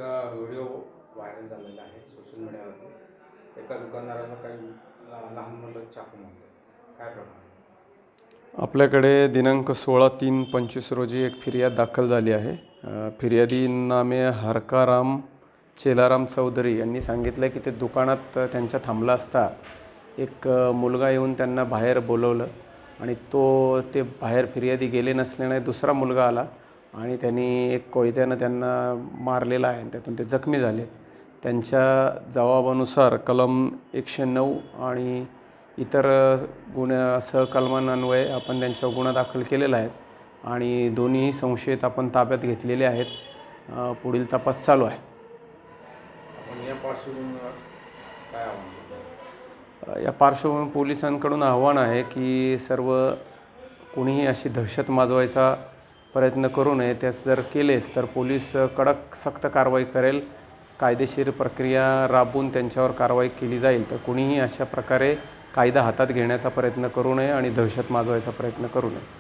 Video viral झालेला आहे social मीडियावर। एका दुकानदाराला काही लहान मुलं चाकू मारतात, काय प्रकार? आपल्याकडे दिनांक 16/3/25 रोजी एक फिर्याद दाखल झाली आहे। फिर्यादी नामे हरकाराम चेलाराम चौधरी यांनी सांगितलं की ते दुकानात त्यांच्या थांबला असता एक मुलगा येऊन त्यांना बाहेर बोलवलं आणि ते बाहेर फिर्यादी गेले नसल्याने दुसरा मुलगा आला आणि त्यांनी एक कोयत्यानं त्यांना मारलेला आहे, त्यातून ते जखमी झाले। त्यांच्या जबाबानुसार कलम 109 आणि इतर गुन्हा सहकलमांन्वये आपण त्यांच्यावर गुन्हा दाखल केलेला आहे आणि दोन्ही संशयित आपण ताब्यात घेतलेले आहेत। पुढील तपास चालू आहे। आपण या पार्श्वभूमीवर काय आव्हान? या पार्श्वभूमीवर पोलिसांकडून आव्हान आहे की सर्व कोणीही अशी दहशत माजवायचा प्रयत्न करू नये। त्यास जर केलेस तर पोलीस कडक सक्त कारवाई करेल, कायदेशीर प्रक्रिया राबवून त्यांच्यावर कारवाई केली जाईल। तर कोणीही अशा प्रकारे कायदा हातात घेण्याचा प्रयत्न करू नये आणि दहशत माजवायचा प्रयत्न करू नये।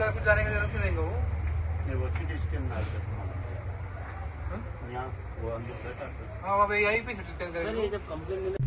कुछ जाने की जरूरत नहीं है, वो सिटी स्कैन डाल देते हैं यहाँ वो अंदर। हाँ वहाँ पे यहीं पे सिटी स्कैन करेंगे। जब कंप्लेंट